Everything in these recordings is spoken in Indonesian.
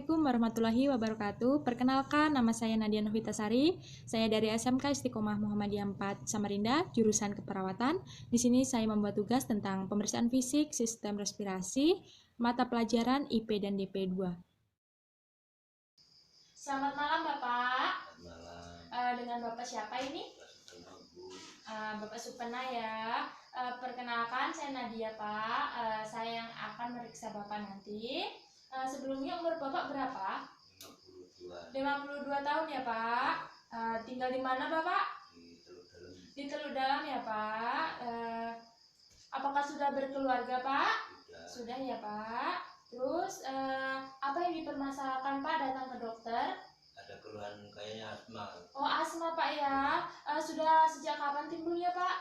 Assalamualaikum warahmatullahi wabarakatuh. Perkenalkan, nama saya Nadia Novitasari. Saya dari SMK Istiqomah Muhammadiyah 4 Samarinda, jurusan keperawatan. Di sini saya membuat tugas tentang pemeriksaan fisik, sistem respirasi, mata pelajaran IP dan DP2. Selamat malam Bapak. Dengan Bapak siapa ini? Bapak Supena ya. Perkenalkan, saya Nadia Pak. Saya yang akan meriksa Bapak nanti. Sebelumnya umur Bapak berapa? 52 tahun ya Pak. Tinggal di mana Bapak? Di Teluk Dalam ya Pak. Apakah sudah berkeluarga Pak? Sudah ya Pak. Terus apa yang dipermasalahkan Pak datang ke dokter? Ada keluhan kayaknya asma. Oh, asma Pak ya. Sudah sejak kapan timbulnya Pak?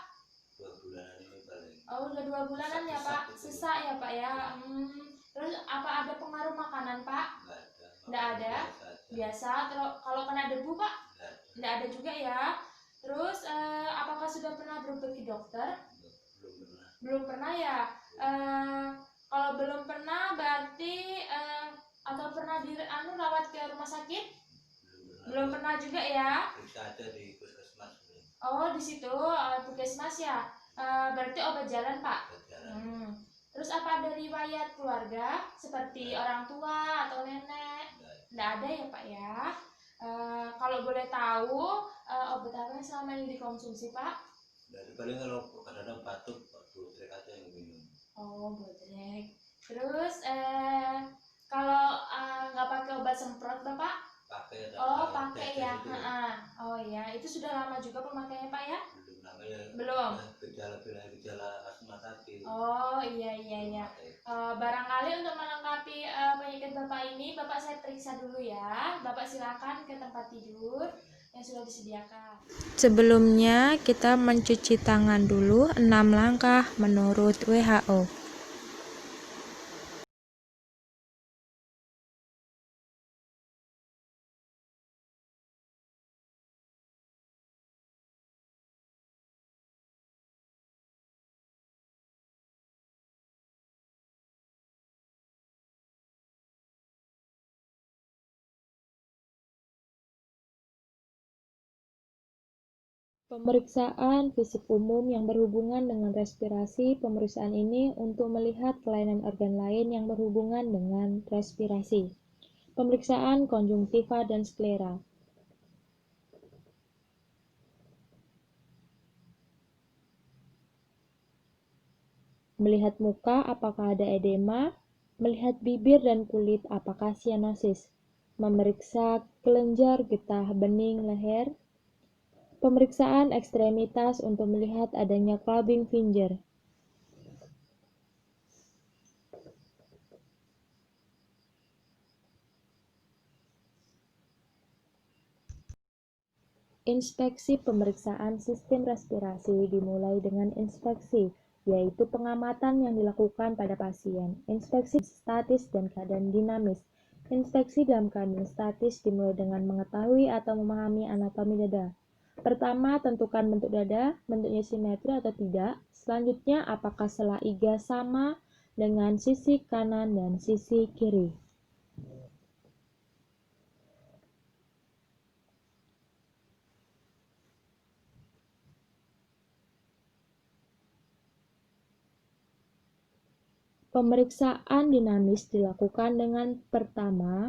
2 bulanan ini paling. Oh, udah 2 bulanan ya Pak. Sesak ya Pak ya. Terus apa ada pengaruh makanan Pak? Nggak ada. Biasa. Kalau kena debu Pak? Nggak ada juga ya. Terus apakah sudah pernah berobat ke dokter? Belum pernah ya. Kalau belum pernah berarti atau pernah rawat ke rumah sakit? Belum pernah juga ya. Periksa aja di puskesmas. Oh, di situ puskesmas ya. Berarti obat jalan Pak. Terus apa ada riwayat keluarga seperti orang tua atau nenek? Nggak ada ya Pak ya. Kalau boleh tahu obat apa yang selama ini dikonsumsi Pak? Dari paling kalau kadang batuk, botrek aja yang minum. Oh, botrek. Terus kalau nggak pakai obat semprot Bapak? Pakai. Oh, pakai ya. Oh ya, itu sudah lama juga pemakaiannya Pak ya? Belum lama ya. Belum. Gejala asma tadi. Oh iya. Barangkali untuk melengkapi penyakit Bapak ini, Bapak saya periksa dulu ya. Bapak silakan ke tempat tidur yang sudah disediakan. Sebelumnya kita mencuci tangan dulu 6 langkah menurut WHO. Pemeriksaan fisik umum yang berhubungan dengan respirasi. Pemeriksaan ini untuk melihat kelainan organ lain yang berhubungan dengan respirasi. Pemeriksaan konjungtiva dan sklera. Melihat muka apakah ada edema, melihat bibir dan kulit apakah sianosis, memeriksa kelenjar getah bening leher, pemeriksaan ekstremitas untuk melihat adanya clubbing finger. Inspeksi pemeriksaan sistem respirasi dimulai dengan inspeksi, yaitu pengamatan yang dilakukan pada pasien. Inspeksi statis dan keadaan dinamis. Inspeksi dalam keadaan statis dimulai dengan mengetahui atau memahami anatomi dada. Pertama, tentukan bentuk dada, bentuknya simetri atau tidak. Selanjutnya, apakah sela iga sama dengan sisi kanan dan sisi kiri. Pemeriksaan dinamis dilakukan dengan pertama,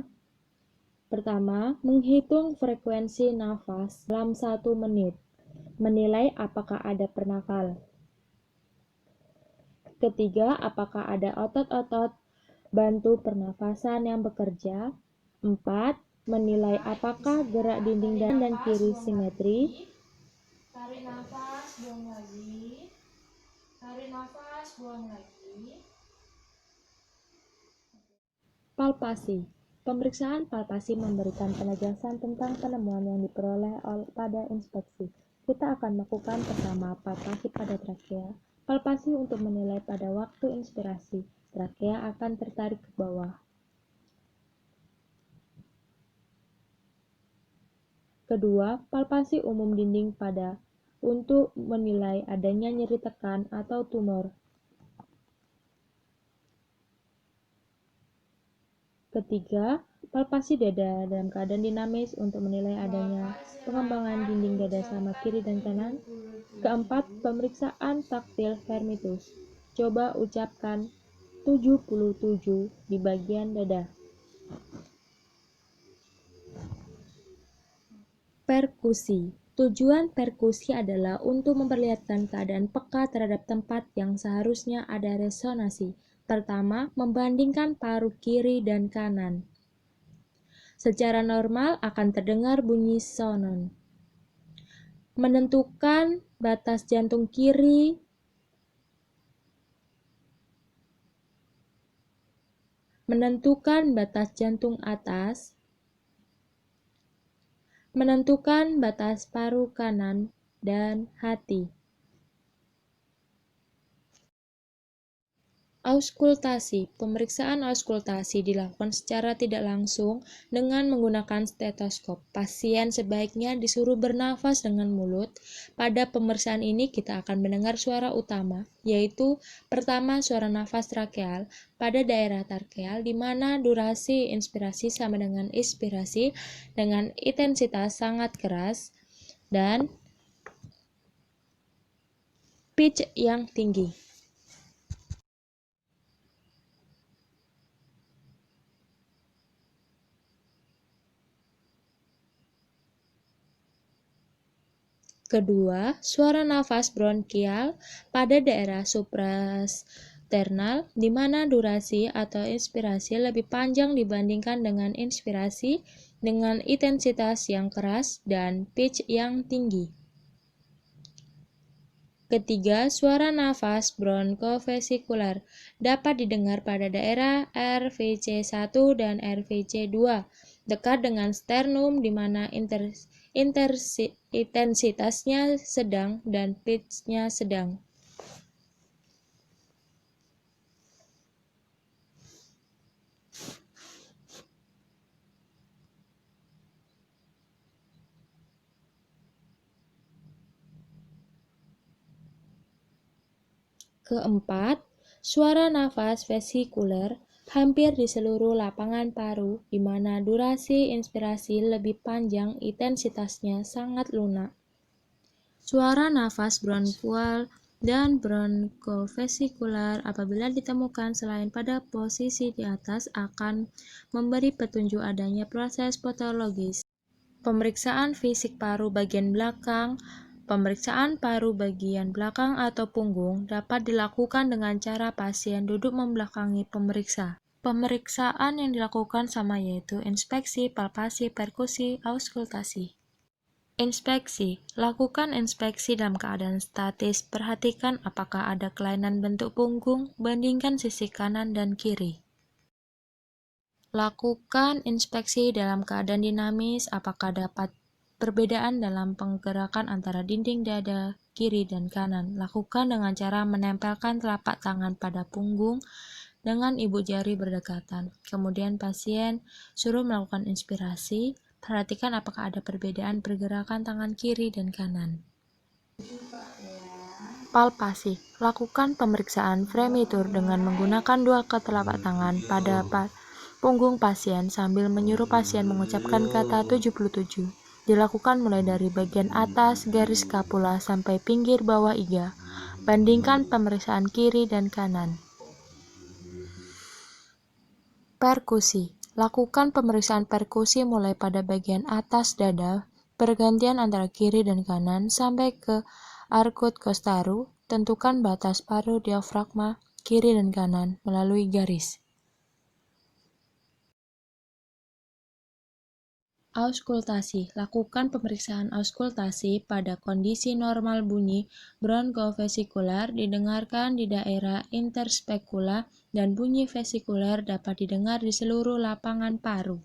menghitung frekuensi nafas dalam 1 menit, menilai apakah ada pernafal. Ketiga, apakah ada otot-otot bantu pernafasan yang bekerja. 4, menilai apakah gerak dinding dan kiri simetri. Tarik nafas, buang lagi. Tarik nafas, buang lagi. Palpasi. Pemeriksaan palpasi memberikan penjelasan tentang penemuan yang diperoleh pada inspeksi. Kita akan melakukan pertama palpasi pada trakea. Palpasi untuk menilai pada waktu inspirasi, trakea akan tertarik ke bawah. Kedua, palpasi umum dinding pada untuk menilai adanya nyeri tekan atau tumor. Ketiga, palpasi dada dalam keadaan dinamis untuk menilai adanya pengembangan dinding dada sama kiri dan kanan. Keempat, pemeriksaan taktil vermitus. Coba ucapkan 77 di bagian dada. Perkusi. Tujuan perkusi adalah untuk memperlihatkan keadaan peka terhadap tempat yang seharusnya ada resonansi. Pertama, membandingkan paru kiri dan kanan. Secara normal akan terdengar bunyi sonon. Menentukan batas jantung kiri, menentukan batas jantung atas, menentukan batas paru kanan dan hati. Auskultasi. Pemeriksaan auskultasi dilakukan secara tidak langsung dengan menggunakan stetoskop. Pasien sebaiknya disuruh bernafas dengan mulut. Pada pemeriksaan ini kita akan mendengar suara utama, yaitu pertama suara nafas trakeal pada daerah trakeal di mana durasi inspirasi sama dengan ekspirasi dengan intensitas sangat keras dan pitch yang tinggi. Kedua, suara nafas bronkial pada daerah suprasternal di mana durasi atau inspirasi lebih panjang dibandingkan dengan inspirasi dengan intensitas yang keras dan pitch yang tinggi. Ketiga, suara nafas bronkofesikular dapat didengar pada daerah RVC1 dan RVC2 dekat dengan sternum di mana intensitasnya sedang dan pitch-nya sedang. Keempat, suara nafas vesikuler hampir di seluruh lapangan paru di mana durasi inspirasi lebih panjang, intensitasnya sangat lunak. Suara nafas bronkual dan bronkofesikular apabila ditemukan selain pada posisi di atas akan memberi petunjuk adanya proses patologis. Pemeriksaan fisik paru bagian belakang. Pemeriksaan paru bagian belakang atau punggung dapat dilakukan dengan cara pasien duduk membelakangi pemeriksa. Pemeriksaan yang dilakukan sama yaitu inspeksi, palpasi, perkusi, auskultasi. Inspeksi. Lakukan inspeksi dalam keadaan statis. Perhatikan apakah ada kelainan bentuk punggung, bandingkan sisi kanan dan kiri. Lakukan inspeksi dalam keadaan dinamis, apakah dapat perbedaan dalam penggerakan antara dinding dada kiri dan kanan. Lakukan dengan cara menempelkan telapak tangan pada punggung dengan ibu jari berdekatan. Kemudian pasien suruh melakukan inspirasi. Perhatikan apakah ada perbedaan pergerakan tangan kiri dan kanan. Palpasi. Lakukan pemeriksaan fremitur dengan menggunakan dua telapak tangan pada punggung pasien sambil menyuruh pasien mengucapkan kata 77. Dilakukan mulai dari bagian atas garis skapula sampai pinggir bawah iga. Bandingkan pemeriksaan kiri dan kanan. Perkusi. Lakukan pemeriksaan perkusi mulai pada bagian atas dada, pergantian antara kiri dan kanan sampai ke arkut costaru. Tentukan batas paru diafragma kiri dan kanan melalui garis. Auskultasi. Lakukan pemeriksaan auskultasi pada kondisi normal bunyi bronkofesikular didengarkan di daerah interspekula dan bunyi vesikuler dapat didengar di seluruh lapangan paru.